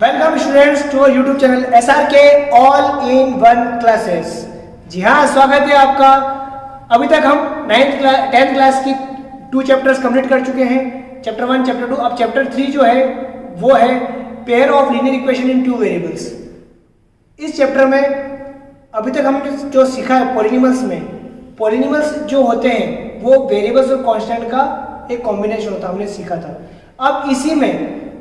Welcome students to YouTube channel SRK all in one classes. जी हाँ, स्वागत है आपका। अभी तक हम 10th क्लास की 2 चैप्टर्स कंप्लीट कर चुके हैं, चैप्टर 1, चैप्टर 2। अब चैप्टर 3 जो है वो है pair of linear equation in 2 variables. इस चैप्टर में अभी तक हमने जो सीखा है पॉलिनॉमियल्स में, पॉलिनॉमियल्स जो होते हैं वो वेरिएबल्स और कांस्टेंट का एक कॉम्बिनेशन होता है, हमने सीखा था। अब इसी में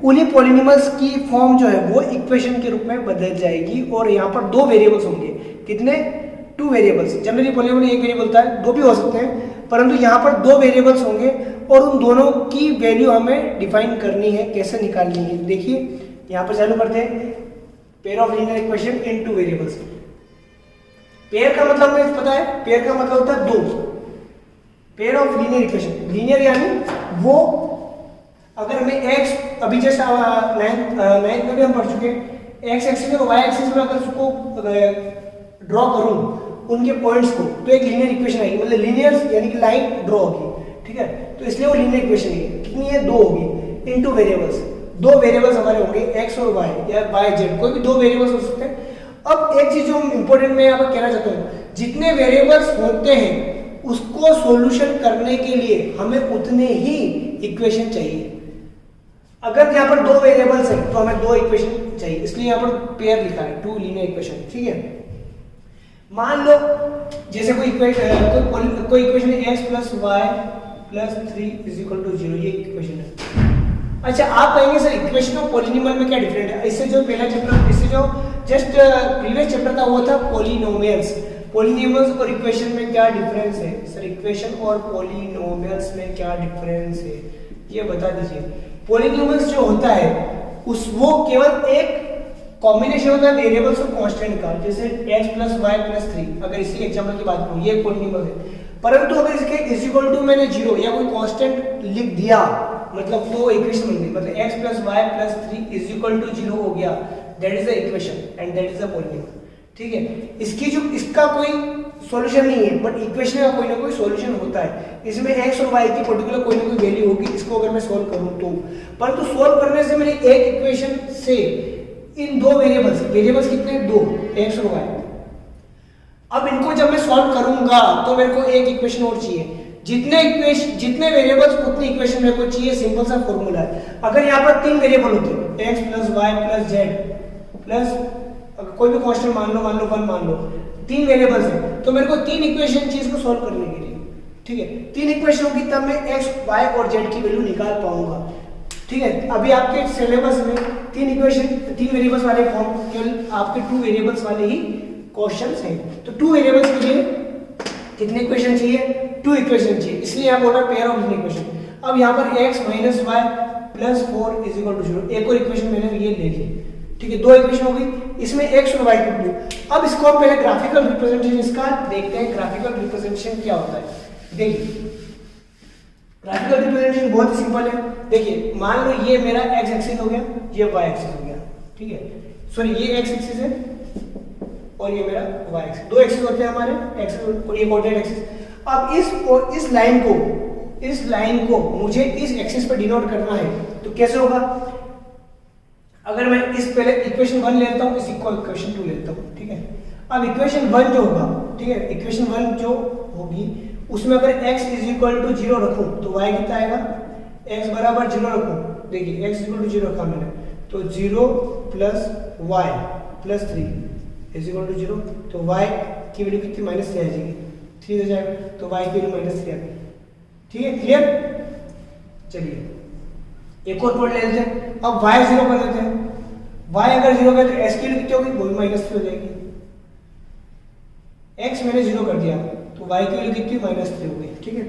उन्हीं पॉलिनॉमियल्स की फॉर्म जो है वो इक्वेशन के रूप में बदल जाएगी और यहाँ पर 2 वेरिएबल्स होंगे। कितने? 2 वेरिएबल्स। जनरली पॉलिनॉमियल एक वेरिएबल होता है, 2 भी हो सकते हैं, परंतु यहाँ पर 2 वेरिएबल्स होंगे और उन दोनों की वैल्यू हमें डिफाइन करनी है, कैसे निकालनी है। देखिए यहाँ पर चालू करते हैं, pair of linear equation in 2 variables. Pair का मतलब हमें पता है, पेयर का मतलब होता है 2। Pair of linear equation, linear यानी वो अगर हमें x अभी जस्ट 9th में भी हम पढ़ चुके हैं, x एक्सिस और y एक्सिस में अगर उसको ड्रॉ करूं उनके पॉइंट्स को, तो एक लीनियर इक्वेशन आएगी। मतलब लीनियर यानी कि लाइन ड्रॉ होगी, ठीक है। तो इसलिए वो लीनियर इक्वेशन है। कितनी है? 2 होगी इन 2 वेरिएबल्स। 2 वेरिएबल्स हमारे होंगे x और y या y z, कोई भी 2 वेरिएबल्स हो सकते हैं। अब एक चीज जो इंपॉर्टेंट मैं यहाँ पर कहना चाहता हूँ, जितने वेरिएबल्स होते हैं उसको सॉल्यूशन करने के लिए हमें उतने ही इक्वेशन चाहिए। अगर यहाँ पर 2 वेरिएबल्स हैं तो हमें 2 इक्वेशन चाहिए, इसलिए यहाँ पर पेयर लिखा है, 2 लीनियर इक्वेशन, ठीक है। मान लो जैसे कोई इक्वेशन है x + y + 3 = 0, ये इक्वेशन है। अच्छा, आप कहेंगे सर इक्वेशन और पॉलिनॉमियल में क्या डिफरेंट है? इससे जो पहला चैप्टर, इससे जो जस्ट प्रीवियस चैप्टर था वो था पॉलिनोमियल्स। पॉलिनोमियल्स और इक्वेशन में क्या डिफरेंस है? सर इक्वेशन और पॉलिनोमियल्स में क्या डिफरेंस है, ये बता दीजिए। पॉलिनोमियल्स जो होता है वो केवल एक कॉम्बिनेशन होता है वेरिएबल्स और कांस्टेंट का, जैसे x + y + 3। अगर इसी एग्जांपल की बात करूं, ये पॉलिनोमियल है। परंतु अगर इसके = मैंने 0 या कोई कांस्टेंट लिख दिया, मतलब तो इक्वेशन बन गई। मतलब x + y + 3 = 0 हो गया, that is the equation and that is the polynomial, ठीक है। इसका कोई सॉल्यूशन नहीं है, बट इक्वेशन का कोई ना कोई सॉल्यूशन होता है। इसमें x और y की पर्टिकुलर कोई ना कोई वैल्यू होगी, इसको अगर मैं सॉल्व करूं तो। परंतु सॉल्व करने से मेरी एक इक्वेशन से इन 2 वेरिएबल्स कितने? 2, x और y। अब इनको जब मैं सॉल्व करूंगा तो मेरे को एक इक्वेशन और चाहिए। जितने वेरिएबल्स उतनी इक्वेशन मेरे को चाहिए। सिंपल सा फॉर्मूला है। अगर यहाँ पर 3 वेरिएबल होते, x + y + z प्लस कोई भी कांस्टेंट मान लो 1 मान लो, 3 वेरिएबल्स हैं, तो मेरे को 3 इक्वेशन चीज को सॉल्व करने के लिए, ठीक है, 3 इक्वेशन होगी तब मैं x, y और z की वैल्यू निकाल पाऊंगा, ठीक है। अभी आपके सिलेबस में 3 वेरिएबल्स वाले फॉर्म, केवल आपके 2 वेरिएबल्स वाले ही क्वेश्चंस हैं। तो 2 वेरिएबल्स के लिए कितने इक्वेशन चाहिए? 2 इक्वेशन चाहिए, इसलिए यहाँ बोल रहा है पेयर ऑफ लीनियर इक्वेशन। अब यहाँ पर x - y + 4 = 0, एक और इक्वेशन मैंने ये ले ली, ठीक है। 2 इक्वेशन हो गई, इसमें x और y को ढूंढो। अब इसको हम पहले ग्राफिकल रिप्रेजेंटेशन इसका देखते हैं। ग्राफिकल रिप्रेजेंटेशन क्या होता है? देखिए, ग्राफिकल रिप्रेजेंटेशन बहुत ही सिंपल है। देखिए, मान लो ये मेरा x एक्सिस हो गया, ये y एक्सिस हो गया, ठीक है। सॉरी, ये x एक्सिस है और ये मेरा y एक्सिस। 2 एक्सिस होते हैं हमारे, एक्सिस और ये कोऑर्डिनेट एक्सिस। अब इस लाइन को मुझे इस एक्सिस पर डिनोट करना है, तो कैसे होगा? अगर मैं इस पहले इक्वेशन 1 लेता हूं, इसी को इक्वेशन 2 लेता हूं, ठीक है। अब इक्वेशन 1 जो होगा, ठीक है, इक्वेशन 1 जो होगी उसमें अगर x = 0 रखूं तो y कितना आएगा? x = 0 रखूं, देखिए x = 0 रखा मैंने, तो 0 + y + 3 = 0, तो y की वैल्यू कितनी? -3 आ जाएगी, 3 हो जाएगा, तो y की वैल्यू -3 आ गई, ठीक है। क्लियर? चलिए एक और पॉइंट ले लेते हैं। अब y 0 कर लेते हैं। y अगर 0 कर तो s की वैल्यू कितनी होगी? वो भी -3 हो जाएगी। x मैंने 0 कर दिया तो y की वैल्यू कितनी? -3 हो गई, ठीक है।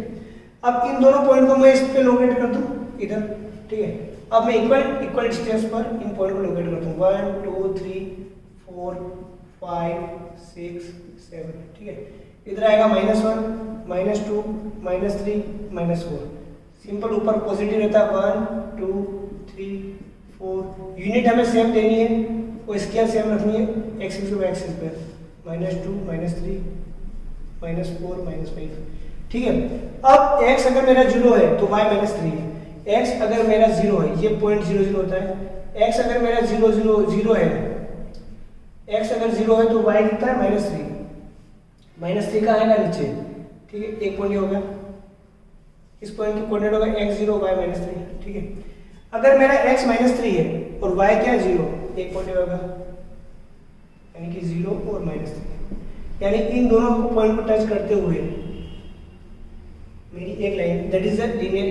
अब इन दोनों पॉइंट को मैं इस पे लोकेट कर दूं इधर, ठीक है। अब मैं इक्वल डिस्टेंस पर इन पॉइंट को लोकेट करता हूं, 1 2 3 4 5 6 7, ठीक है। इधर आएगा -1 -2 -3 -4। सिंपल, ऊपर पॉजिटिव रहता है, 1 2 3 4। यूनिट हमें सेम देनी है और स्केल सेम रखनी है, एक्सिस और एक्सिस पे, -2 -3 -4 -5, ठीक है। अब x अगर मेरा 0 है तो y -3 है, x अगर मेरा 0 है, ये 0.00 होता है, x अगर मेरा 0 0 0 है, x अगर 0 है तो y कितना है -3 का आएगा नीचे, ठीक है। एक पॉइंट हो गया, इस पॉइंट की कोऑर्डिनेट होगा x0 y -3, ठीक है। अगर मेरा x -3 है और y क्या है 0, एक पॉइंट होगा, यानी कि 0 और -3, यानी इन दोनों को पॉइंट को टच करते हुए मेरी एक line, that is a linear,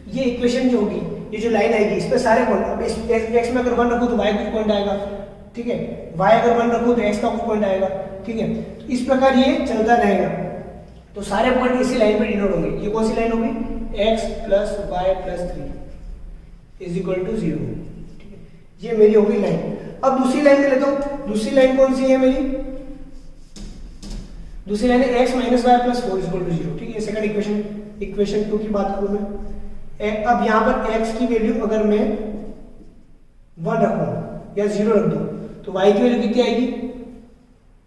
ये इक्वेशन जो होगी, ये जो लाइन आएगी इस पे सारे पॉइंट, अब इस x में अगर 1 रखूं तो y कुछ पॉइंट आएगा, ठीक है, y अगर 1 रखूं तो x का कुछ पॉइंट आएगा, ठीक है। तो इस प्रकार ये चलता रहेगा, तो सारे पॉइंट इसी लाइन पे डिनोट होंगे। ये कौन सी लाइन होगी, x + y + 3 = 0, ठीक है, ये मेरी होगी लाइन। अब दूसरी लाइन में लेता हूं, दूसरी लाइन कौन सी है मेरी, दूसरी लाइन है x - y + 4 = 0, ठीक है। सेकंड इक्वेशन 2 की बात करूं मैं, अब यहां पर x की वैल्यू अगर मैं 1 रखूं या 0 रख दूं तो y की वैल्यू कितनी आएगी,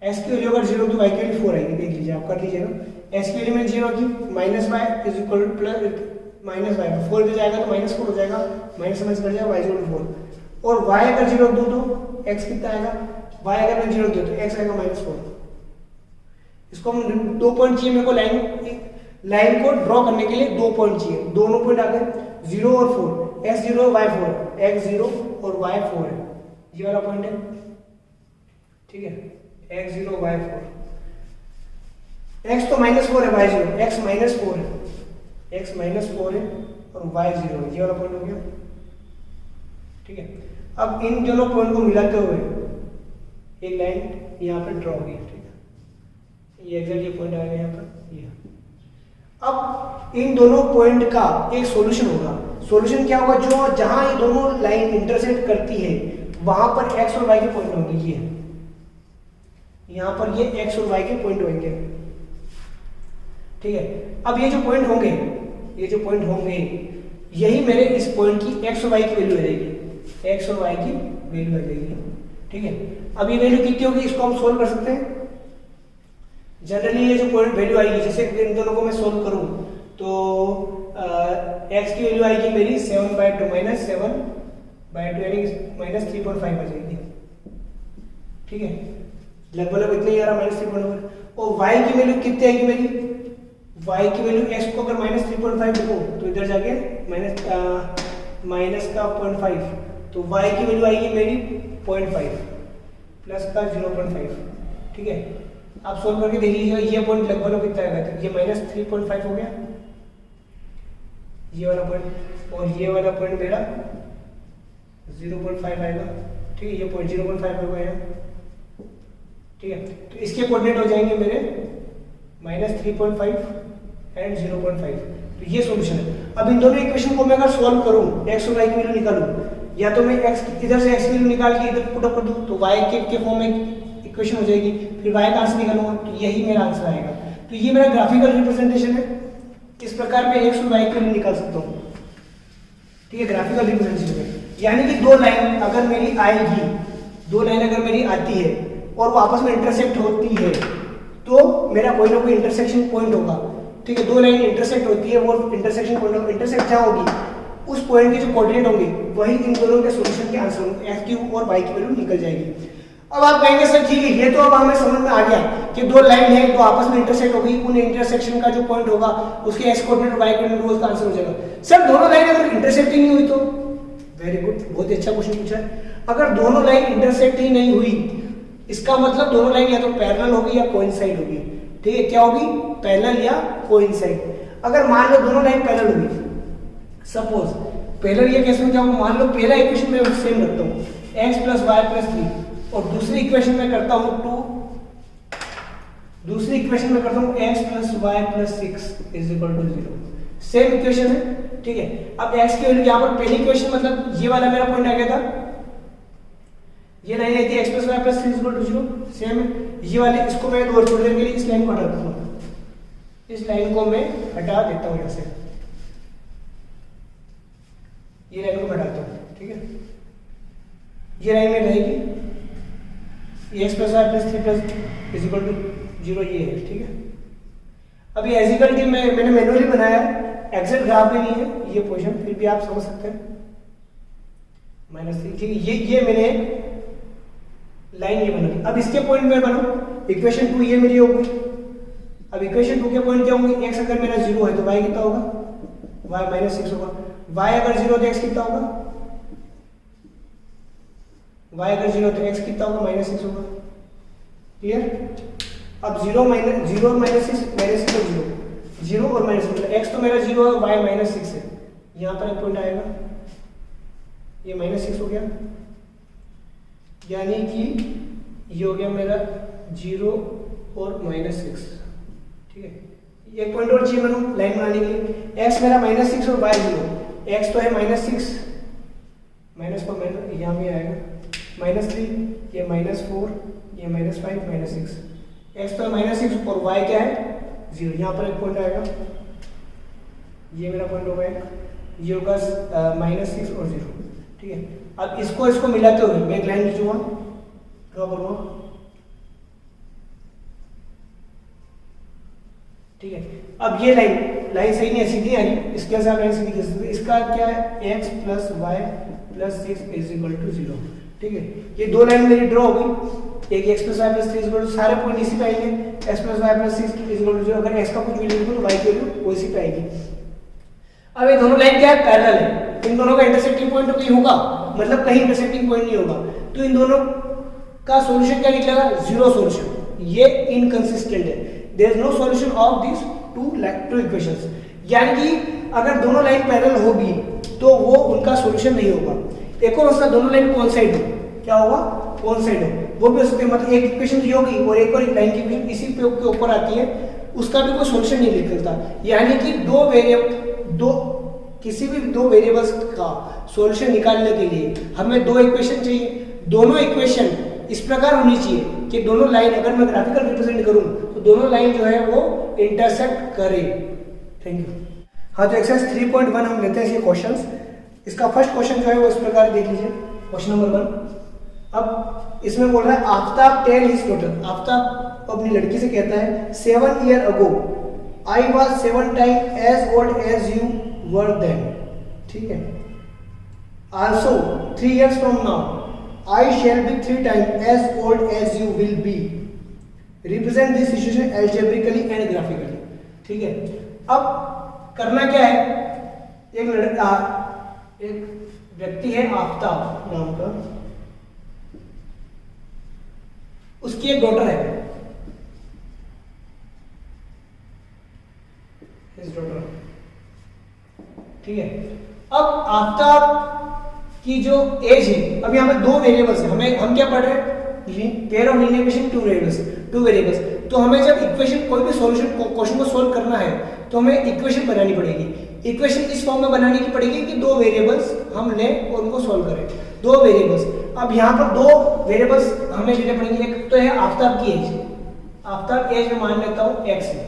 x की वैल्यू अगर 0 तो y की वैल्यू 4 आएगी, देख लीजिए आप, कर लीजिएगा। x की वैल्यू में 0 की -y = -y 4 पे जाएगा तो -4 हो जाएगा, माइनस समझ कर जाएगा, y = 4, और y अगर 0 रख दूं तो x कितना आएगा, y अगर मैं 0 रख दूं तो x आएगा -4। इसको हम 2 पॉइंट चाहिए मेरे को, लाइन को ड्रॉ करने के लिए 2 पॉइंट चाहिए, दोनों पॉइंट आ गए 0 और 4, x0 y 4, x0 और y 4 है, ये वाला पॉइंट है, ठीक है, x0 y 4, x तो -4 है, y 0, x -4 है, x -4 है और y 0 है, ये वाला पॉइंट हो गया, ठीक है। अब इन दोनों पॉइंट को मिलाते हुए एक लाइन यहाँ पे ड्रॉ होगी, ठीक है, ये एग्जैक्ट ये पॉइंट आएगा यहाँ पर, ये। अब इन दोनों पॉइंट का एक सॉल्यूशन होगा, सॉल्यूशन क्या होगा, जो जहां ये दोनों लाइन इंटरसेक्ट करती है वहां पर x और y के पॉइंट होंगे, ये यहां पर ये x और y के पॉइंट होंगे, ठीक है। अब ये जो पॉइंट होंगे, ये जो पॉइंट होंगे, यही मेरे इस पॉइंट की x और y की वैल्यू आ जाएगी, x और y की वैल्यू आ जाएगी, ठीक है। अब ये वैल्यू कितनी होगी, इसको हम सोल्व कर सकते हैं। जनरली ये जो पॉइंट वैल्यू आएगी, जैसे इन दोनों को मैं सोल्व करूं तो x की वैल्यू आएगी मेरी 7/2 -7/2 यानी -3.5 आ जाएगी, ठीक है, लगभग इतना ही आ रहा, -3.5। और y की वैल्यू कितनी आएगी मेरी, y की वैल्यू x को अगर -3.5 लिखो तो इधर जाके माइनस का 0.5, तो y की वैल्यू आएगी मेरी 0.5 प्लस का 0.5, ठीक है। आप सोल्व करके देख लीजिएगा, ये पॉइंट लगभग कितना आएगा, तो ये -3.5 हो गया, ये वाला पॉइंट, और ये वाला पॉइंट मेरा 0.5 आएगा, ठीक है, ये पॉइंट 0.5 होगा यहाँ, ठीक है। तो इसके कोऑर्डिनेट हो जाएंगे मेरे -3.5 एंड 0.5, तो ये सॉल्यूशन है। अब इन दोनों इक्वेशन को मैं अगर सॉल्व करूं, x और y की वैल्यू निकालूं, या तो मैं x इधर से x की वैल्यू निकाल के इधर पुट अप कर दूं तो y के फॉर्म में इक्वेशन हो जाएगी, फिर y का आंसर निकालूंगा तो यही मेरा आंसर आएगा। तो ये मेरा ग्राफिकल रिप्रेजेंटेशन है, इस प्रकार मैं x और y की वैल्यू निकाल सकता हूँ, ठीक है, ग्राफिकल रिप्रेजेंटेशन है। यानी कि दो लाइन अगर मेरी आएगी, दो लाइन अगर मेरी आती है और वो आपस में इंटरसेक्ट होती है तो मेरा कोई ना कोई इंटरसेक्शन पॉइंट होगा, ठीक है। दो लाइन इंटरसेक्ट होती है, वो इंटरसेक्शन पॉइंट, इंटरसेक्ट जहाँ होगी उस पॉइंट के जो कोऑर्डिनेट होंगे वही इन दोनों के सॉल्यूशन के आंसर होंगे, x की और y की वैल्यू निकल जाएगी। अब आप कहेंगे सर ठीक है, ये तो अब हमें समझ में आ गया कि दो लाइन है तो आपस में इंटरसेक्ट होगी, उन इंटरसेक्शन का जो पॉइंट होगा उसके x कोऑर्डिनेट y कोऑर्डिनेट उसका आंसर हो जाएगा। सर दोनों लाइन अगर इंटरसेक्ट ही नहीं हुई तो, वेरी गुड, बहुत अच्छा क्वेश्चन पूछा है। अगर दोनों लाइन इंटरसेक्ट ही नहीं हुई, इसका मतलब दोनों लाइन या तो पैरेलल होगी या कोइंसाइड होगी, ठीक है। क्या होगी, पैरेलल या कोइंसाइड। अगर मान लो दोनों लाइन पैरेलल होगी, सपोज पैरेलल ये कैसे क्या होगा, मान लो पहला इक्वेशन मैं सेम रखता हूँ x + y + 3 और दूसरी इक्वेशन में करता हूँ 2, दूसरी इक्वेशन में करता हूँ x + y + 6 = 0, सेम इक्वेशन है, ठीक है। अब x की वैल्यू यहाँ पर पहली इक्वेशन मतलब ये वाला मेरा पॉइंट आ गया था, ये लाइन आई थी x + y + 3 = 0, सेम है। ये वाली इसको मैं थोड़ी देर के लिए इस लाइन को हटा देता हूँ, इस लाइन को मैं हटा देता हूँ यहाँ से, ये लाइन को हटाता हूँ, ठीक है। ये लाइन में रहेगी x + y + 3 = 0, ये है, ठीक है। अभी एज इक्वल की मैंने मैन्युअली बनाया एग्जैक्ट ग्राफ भी नहीं है ये पोजीशन, फिर भी आप समझ सकते हैं -3। ठीक है, ये मैंने लाइन ये बना ली। अब इसके पॉइंट में बनाऊं, इक्वेशन 2 ये मेरी हो गई। अब इक्वेशन 2 के पॉइंट क्या होंगे, x अगर मेरा 0 है तो y कितना होगा, y -6 होगा। y अगर 0 तो x कितना होगा, y अगर 0 तो x कितना होगा, -6 होगा। क्लियर। अब 0 और -6 और 0 और -6, x तो मेरा 0 है, y -6 है, यहाँ पर एक पॉइंट आएगा, ये -6 हो गया, यानी कि ये हो गया मेरा 0 और -6। ठीक है, एक पॉइंट और चाहिए मैंने लाइन बनाने के लिए। x मेरा -6 और y 0, x तो है -6, माइनस पर माइनस यहाँ भी आएगा, -3, ये -4, ये -5, -6, x तो है -6 और y क्या है 0, यहाँ पर एक पॉइंट आएगा, ये मेरा पॉइंट होगा एक, ये होगा -6 और 0। ठीक है, अब इसको मिलाते हुए मैं एक लाइन खींचूंगा, ड्रॉ करूंगा। ठीक है, अब ये लाइन सही नहीं है, सीधी आ रही, इसके साथ लाइन सीधी खींच सकते। इसका क्या है, x + y + 6 = 0। ठीक है, ये दो लाइन मेरी ड्रॉ हो गई, एक x + y + 3 = सारे पॉइंट इसी पे आएंगे, x + y + 6 = 0। अगर x का कुछ वैल्यू तो y की वैल्यू इसी पे आएगी। अब ये दोनों लाइन क्या है, पैरेलल है, इन दोनों का इंटरसेक्टिंग पॉइंट तो कहीं होगा, मतलब कहीं इंटरसेक्टिंग पॉइंट नहीं होगा, तो इन दोनों का सॉल्यूशन क्या निकलेगा, 0 सॉल्यूशन। ये इनकंसिस्टेंट है, there is no solution of this two equations. यानी कि अगर दोनों लाइन पैरेलल होगी तो वो उनका सॉल्यूशन नहीं होगा। एक और उसका दोनों लाइन कोइंसाइड हो, क्या होगा, कोइंसाइड हो, वो भी हो सकते हैं, मतलब एक इक्वेशन ये होगी और एक और लाइन की इक्वेशन इसी पे ऊपर आती है, उसका भी कोई सॉल्यूशन नहीं निकलता। यानी कि किसी भी दो वेरिएबल्स का सॉल्यूशन निकालने के लिए हमें दो इक्वेशन चाहिए। दोनों इक्वेशन इस प्रकार होनी चाहिए कि दोनों लाइन, अगर मैं ग्राफिकल रिप्रेजेंट करूं तो दोनों लाइन जो है वो इंटरसेक्ट करे। Thank you. हाँ, तो एक्सरसाइज 3.1 हम लेते हैं इसके क्वेश्चंस। इसका फर्स्ट क्वेश्चन जो है वो इस प्रकार देख लीजिए, क्वेश्चन नंबर 1। अब इसमें बोल रहा है, Aftab tell his daughter, Aftab अपनी लड़की से कहता है, 7 years ago I was 7 times as old as you were then। ठीक है, also 3 years from now I shall be 3 times as old as you will be। Represent this situation algebraically and graphically। ठीक है, अब करना क्या है, एक व्यक्ति है आफ्ताब नाम का, उसकी एक डॉटर है, his daughter। ठीक है, अब आफ्ताब की जो एज है, अब यहाँ पे दो वेरिएबल्स है, हम क्या पढ़ रहे हैं, pair of linear equation, two variables. तो हमें जब इक्वेशन, कोई भी सॉल्यूशन क्वेश्चन को सोल्व करना है तो हमें इक्वेशन बनानी पड़ेगी। इक्वेशन इस फॉर्म में बनानी पड़ेगी कि दो वेरिएबल्स हम लें और उनको सोल्व करें, दो वेरिएबल्स। अब यहाँ पर दो वेरिएबल्स हमें लेने पड़ेंगे, एक तो है आफ्ताब की एज, आफ्ताब एज में मान लेता हूँ x है।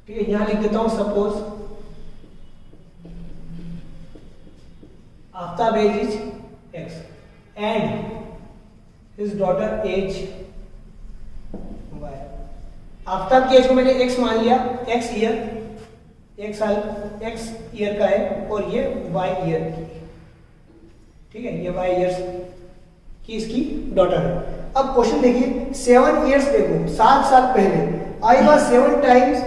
ठीक है, यहाँ लिख देता हूँ suppose Aftab age is x and his daughter age y। Aftab की एज को मैंने x मान लिया, x ईयर, एक साल x ईयर का है, और ये y ईयर की। ठीक है, ये y ईयर्स की इसकी डॉटर है। अब क्वेश्चन देखिए, 7 years ago, 7 साल पहले, I was 7 times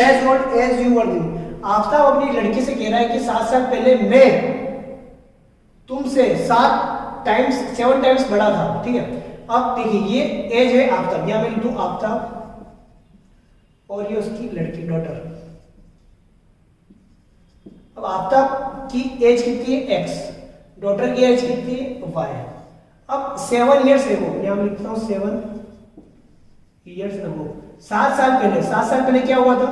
as old as you were then। Aftab अपनी लड़की से कह रहा है कि 7 साल पहले मैं तुमसे 7 टाइम्स बड़ा था। ठीक है, अब देखिए ये एज है आफ्ताब, यहां मैं लिख दूं आफ्ताब, और ये उसकी लड़की डॉटर। अब आफ्ताब की एज कितनी है x, डॉटर की एज कितनी है y। अब 7 years ago, यहां मैं लिखता हूं 7 years ago, 7 साल पहले। 7 साल पहले क्या हुआ था,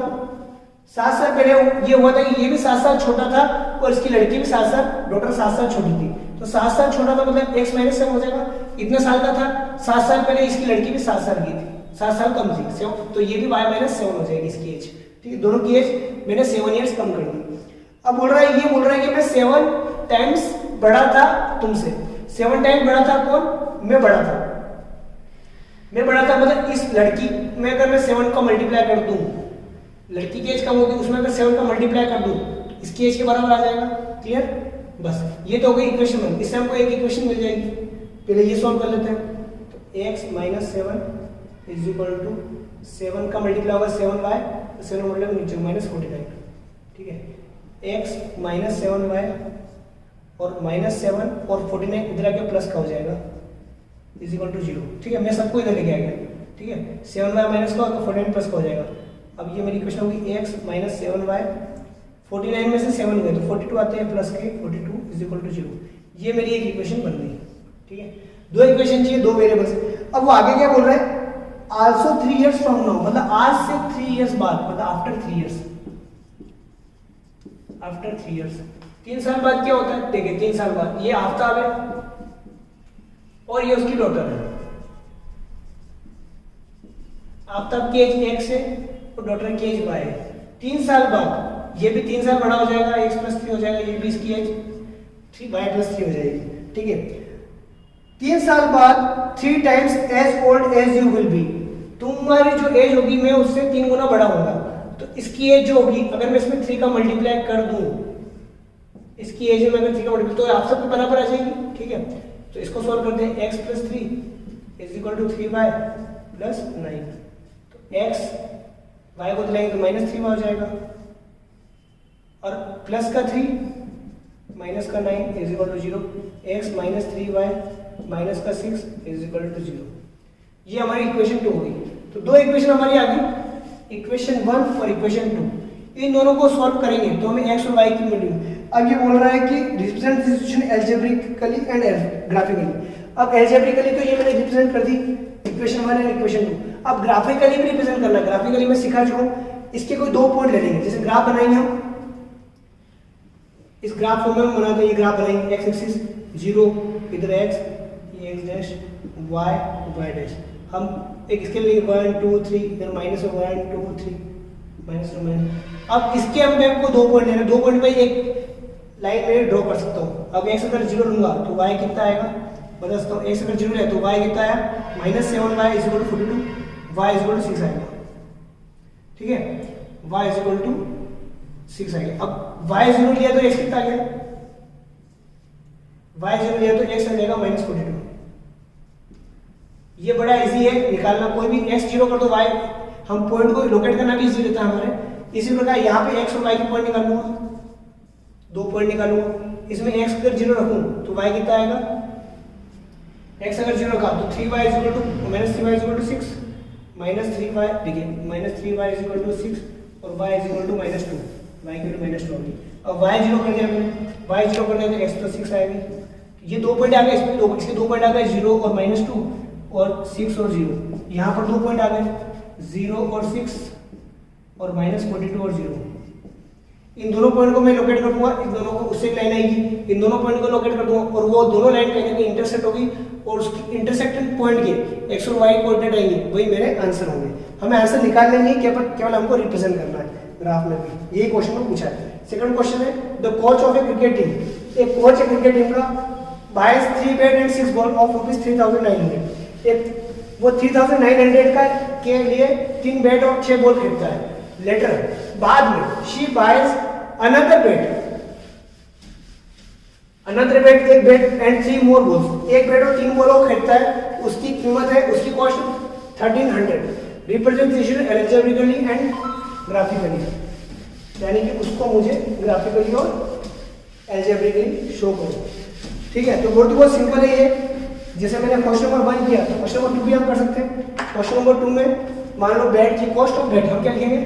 7 साल पहले ये हुआ था कि ये भी 7 साल छोटा था और इसकी लड़की भी 7 साल, डॉटर 7 साल छोटी थी। तो 7 साल छोटा था मतलब x - 7 हो जाएगा, इतने साल का था। 7 साल पहले इसकी लड़की भी 7 साल की थी, 7 साल कम थी, तो ये भी y - 7 हो जाएगी इसकी एज। ठीक है, दोनों की एज मैंने 7 years कम कर दी। अब बोल रहा है, ये बोल रहा है कि मैं 7 टाइम्स बड़ा था तुमसे। 7 टाइम्स बड़ा था कौन, मैं बड़ा था, मैं बड़ा था मतलब इस लड़की में। अगर मैं 7 को मल्टीप्लाई कर दूं लड़की की एज कम होगी, उसमें अगर 7 का मल्टीप्लाई कर दूँ तो इसकी एज के बराबर आ जाएगा। क्लियर? बस ये तो हो गई इक्वेशन 1। इससे हमको एक इक्वेशन मिल जाएगी। पहले ये सॉल्व कर लेते हैं। तो x minus 7 is equal to 7 का मल्टीप्लाई होगा 7y, तो 7 मल्टीप्लाई नीचे माइनस 49। ठीक है, x माइनस 7y और माइनस 7 और 49 इधर आके प्लस का हो जाएगा इज इक्वल टू 0। ठीक है, मैं सबको इधर लेके आ गया। ठीक है, 7y माइनस का होगा 49 प्लस का हो जाएगा। अब ये मेरी इक्वेशन होगी x माइनस 7y, 49 में से 7 गए तो 42 आते हैं प्लस के 42 इज इक्वल टू 0। ये मेरी एक इक्वेशन बन गई। ठीक है, दो इक्वेशन चाहिए, दो वेरिएबल्स। अब वो आगे क्या बोल रहा है, आल्सो 3 इयर्स फ्रॉम नाउ, मतलब आज से 3 इयर्स बाद, मतलब आफ्टर 3 इयर्स, आफ्टर 3 इयर्स 3 साल बाद क्या होता है, देखिए 3 साल बाद ये आफ्ताब है और ये उसकी डॉटर है। आफ्ताब की एज x है और डॉटर की एज y है। 3 साल बाद ये भी 3 साल बड़ा हो जाएगा, x प्लस 3 हो जाएगा, ये भी इसकी एज 3y प्लस 3 हो जाएगी। ठीक है, 3 साल बाद 3 times as old as you will be, तुम्हारी जो एज होगी मैं उससे 3 गुना बड़ा होगा। तो इसकी एज जो होगी, अगर मैं इसमें 3 का मल्टीप्लाई कर दूं, इसकी एज में अगर 3 का मल्टीप्लाई, तो आप सबके बराबर आ जाएगी। ठीक है, तो इसको सॉल्व करते हैं। x plus 3 is equal to 3y plus 9। तो x y को दिलाएंगे तो माइनस 3y हो जाएगा और प्लस का 3 माइनस का 9 is equal to 0। x minus 3y minus का 6 इज इक्वल टू 0। ये हमारी इक्वेशन 2 होगी। तो दो इक्वेशन हमारी आ गई, इक्वेशन 1 और इक्वेशन 2। इन दोनों को सॉल्व करेंगे तो हमें x और y की वैल्यू। अब ये बोल रहा है कि represent this situation algebraically and graphically. अब अलजेब्रिकली तो ये मैंने रिप्रेजेंट कर दी इक्वेशन 1 एंड इक्वेशन 2। अब ग्राफिकली भी रिप्रेजेंट करना। ग्राफिकली में सिखा चुका हूं। इसके कोई 2 पॉइंट ले लेंगे, जैसे ग्राफ बनाएंगे हम, इस ग्राफ फॉर्म में बनाते हैं। ये ग्राफ बनाएंगे, x एक्सिस 0, इधर x, ये x डैश, y डैश। हम एक इसके लिए 1 2 3, इधर माइनस 1 2 3 माइनस 2 माइनस। अब इसके हम मेरे को 2 पॉइंट लेने, 2 पॉइंट पे एक लाइन में ड्रॉ कर सकता हूँ। अब x अगर 0 लूंगा तो y कितना आएगा, बता सकता हूँ। x अगर 0 है तो y कितना आया, minus 7y is equal to 42, y is equal to 6 आएगा। ठीक है, y इज इक्वल टू 6 आएगा। अब y 0 लिया तो x कितना आ गया, y 0 लिया तो x आ जाएगा माइनस 42। ये बड़ा इजी है निकालना। कोई भी x 0 कर दो y, हम पॉइंट को लोकेट करना भी इजी रहता है हमारे। इसी प्रकार यहाँ पे x और y की पॉइंट निकालूंगा, 2 पॉइंट निकालूंगा। इसमें x अगर 0 रखूं तो y कितना आएगा, x अगर 0 रखा तो 3y is equal to minus 3y is equal to 6, minus 3y, देखिए minus 3y is equal to 6 और y is equal to minus 2, y की वैल्यू माइनस 2 होगी। अब y 0 कर दिया मैंने, y 0 कर दिया तो x प्लस 6 आएगी। ये 2 पॉइंट आ गए, इसके 2 पॉइंट आ गए 0 और माइनस 2 और 6 और 0। यहाँ पर 2 पॉइंट आ गए 0 और 6 और माइनस 42 और 0। इन दोनों पॉइंट को मैं लोकेट कर दूंगा, इन दोनों को उससे लाइन आएगी, इन दोनों पॉइंट को लोकेट कर दूंगा और वो दोनों लाइन कहीं ना कहीं इंटरसेक्ट होगी और उसकी इंटरसेक्टिंग पॉइंट के x और y कोऑर्डिनेट आएंगे, वही मेरे आंसर होंगे। हमें आंसर निकालने नहीं, केवल हमको रिप्रेजेंट करना है ग्राफ में भी। यही क्वेश्चन में पूछा है। सेकंड क्वेश्चन है, the coach of a cricket team, एक कोच है क्रिकेट टीम का, buys 3 bat and 6 ball of ₹3,900। एक वो 3,900 का के लिए 3 बैट और 6 बॉल खरीदता है। लेटर बाद में शी बाइज अनदर बैट एक बैट एंड 3 मोर बॉल्स, एक बैट और 3 बॉल खरीदता है। उसकी कीमत है, उसकी cost 1300। Representation algebraically and graphically, यानी कि उसको मुझे ग्राफिकली और अलजेब्रिकली शो करो। ठीक है, तो बहुत सिंपल है ये। जैसे मैंने क्वेश्चन नंबर 1 किया तो क्वेश्चन नंबर 2 भी हम कर सकते हैं। क्वेश्चन नंबर 2 में मान लो बैट की कॉस्ट ऑफ बैट हम क्या लिखेंगे,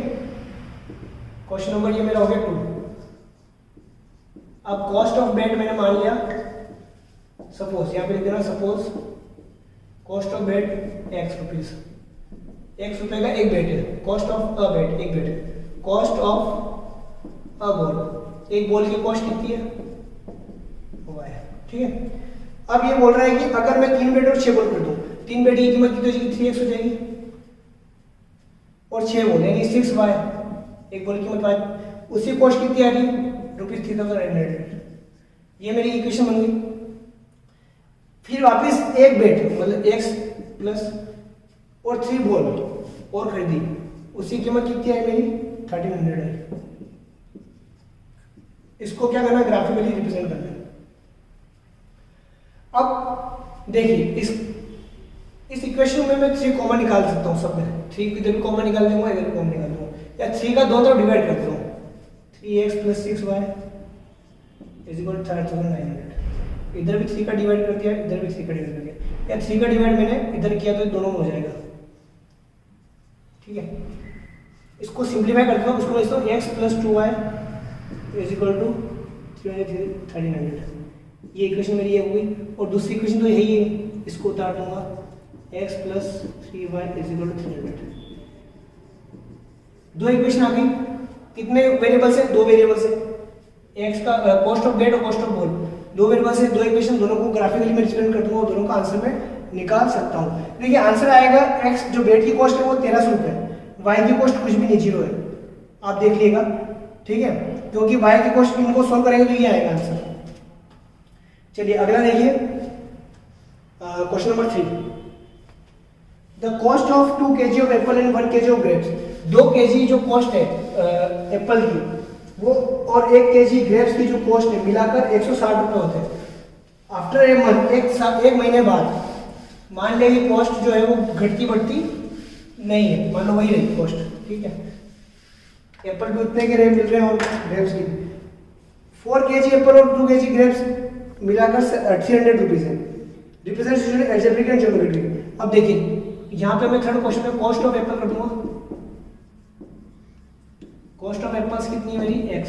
क्वेश्चन नंबर ये मेरा हो गया 2। अब कॉस्ट ऑफ बैट मैंने मान लिया, सपोज यहाँ पे लिख देना, suppose cost of bat x rupees, x रुपए का एक बैट है। कॉस्ट ऑफ अ बैट, एक बैट है। कॉस्ट ऑफ अ बॉल, एक बॉल की कॉस्ट कितनी है, y। ठीक है, अब ये बोल रहा है कि अगर मैं 3 बैट और 6 बॉल कर दूं, 3 बैट की कीमत कितनी हो जाएगी, 3x हो जाएगी और 6 बॉल यानी 6y, एक बॉल की कीमत y, उसकी कॉस्ट कितनी आ रही है, ₹3,900। ये मेरी इक्वेशन बन गई। फिर वापस एक बैट मतलब x प्लस और 3 बॉल और खरीदी, उसकी कीमत कितनी है मेरी 1300 है। इसको क्या करना, ग्राफिकली रिप्रेजेंट करना है। अब देखिए इस इक्वेशन में मैं 3 कॉमन निकाल सकता हूँ सब में। 3 इधर भी कॉमन निकाल दूंगा, इधर भी कॉमन निकाल दूंगा, या 3 का 2 तरफ डिवाइड कर दूँ। 3x + 6y = 3900। इधर भी 3 का डिवाइड कर दिया, इधर भी 3 का डिवाइड कर दिया, या 3 का डिवाइड मैंने इधर किया तो दोनों में हो जाएगा। ठीक है, इसको सिंप्लीफाई करता हूँ, उसको लिखता हूँ x + 2y = 1300। ये इक्वेशन मेरी ये हो गई। और दूसरी इक्वेशन तो यही है, इसको उतार दूंगा, x + 3y = 300। 2 इक्वेशन आ गई। कितने वेरिएबल्स है? 2 वेरिएबल्स है, x का कॉस्ट ऑफ गेट और कॉस्ट ऑफ बॉल। 2 वेरिएबल्स है, 2 इक्वेशन, दोनों को ग्राफिकली मैं रिप्रेजेंट कर दूंगा और दोनों का आंसर मैं निकाल सकता हूँ। देखिए आंसर आएगा, x जो बेट की कॉस्ट है वो 1300 रुपये, y की कॉस्ट कुछ भी नहीं, 0 है। आप देख लीजिएगा, ठीक है, क्योंकि y की कॉस्ट इनको सॉल्व करेंगे तो ये आएगा आंसर। चलिए अगला देखिए, question number 3। The cost of 2 kg of Apple and 1 kg of grapes. 2 kg जो कॉस्ट है एप्पल की वो और 1 kg ग्रेप्स की जो कॉस्ट है मिलाकर 160 रुपये होते हैं। आफ्टर ए मंथ, एक महीने बाद मान ले ये कॉस्ट जो है वो घटती बढ़ती नहीं है, मान लो वही रही कॉस्ट। ठीक है, एप्पल भी उतने के रेट मिल रहे हैं और ग्रेप्स की 4 kg एप्पल और 2 kg ग्रेप्स मिलाकर 300 रुपीज है। Representation algebraic and geometric. अब देखिए यहाँ पे मैं थर्ड क्वेश्चन में कॉस्ट ऑफ एप्पल कर दूंगा। कॉस्ट ऑफ एप्पल्स कितनी है मेरी? x।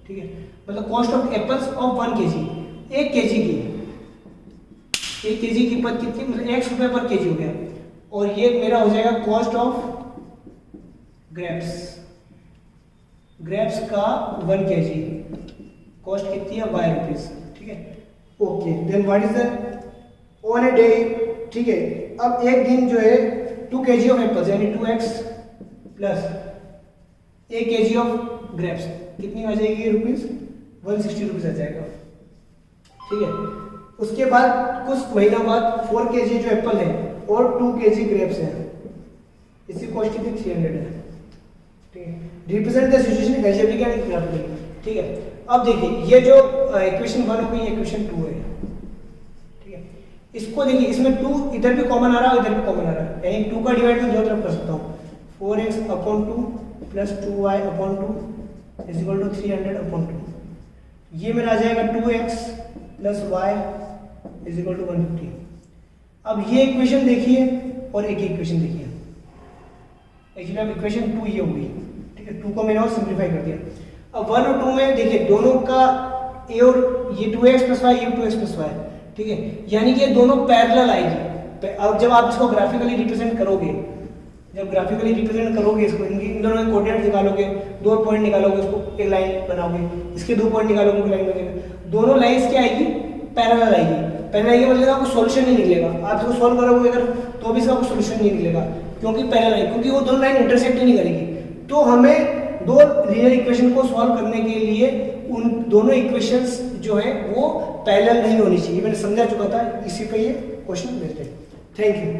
ठीक है, मतलब cost of apples of 1 kg, 1 kg की 1 kg की कीमत कितनी, मतलब x रुपये पर kg हो गया। और ये मेरा हो जाएगा कॉस्ट ऑफ ग्रेप्स। ग्रेप्स का 1 kg कॉस्ट कितनी है? y rupees. ठीक है, okay, then what is the on a day. ठीक है, अब एक दिन जो है 2 kg ऑफ एप्पल्स यानी 2x plus 1 kg of grapes कितनी आ जाएगी? रुपीज 160 रुपीज आ जाएगा। ठीक है, उसके बाद कुछ महीना बाद 4 kg जो एप्पल है और 2 kg ग्रेप्स है, इसकी कॉस्ट कितनी? 300 है। ठीक है, represent the situation algebraic and graphically. ठीक है, अब देखिए ये जो इक्वेशन 1 हो गई, इक्वेशन 2 है। ठीक है, इसको देखिए, इसमें 2 इधर भी कॉमन आ रहा है, इधर भी कॉमन आ रहा है, यानी 2 का डिवाइड मैं दोनों तरफ कर सकता हूँ। 4x/2 plus 2y/2 = 300/2। ये मेरा आ जाएगा 2x प्लस y = 150। अब ये इक्वेशन देखिए और एक इक्वेशन देखिए। एक्चुअली अब इक्वेशन 2 ये होगी। ठीक है, 2 को मैंने और सिंप्लीफाई कर दिया। अब 1 और 2 में देखिए दोनों का a और ये 2x + y, ये 2x + y। ठीक है, यानी कि ये दोनों पैरेलल आएगी। अब जब आप इसको ग्राफिकली रिप्रेजेंट करोगे, इसको इन दोनों के कोऑर्डिनेट निकालोगे, 2 पॉइंट निकालोगे, उसको एक लाइन बनाओगे, इसके 2 पॉइंट निकालोगे, एक लाइन बनेगा। दोनों लाइंस क्या आएगी? पैरेलल आएगी। पैरेलल आएगी मतलब आपको सॉल्यूशन नहीं निकलेगा। आप इसको सॉल्व करोगे अगर तो भी इसका कोई सॉल्यूशन नहीं निकलेगा, क्योंकि पैरेलल है, क्योंकि वो दोनों लाइन इंटरसेक्ट ही नहीं करेगी। तो हमें 2 लीनियर इक्वेशन को सॉल्व करने के लिए उन दोनों इक्वेशंस जो है वो पैरेलल नहीं होनी चाहिए। मैंने समझा चुका था, इसी पे ये क्वेश्चन बेस्ड है। Thank you.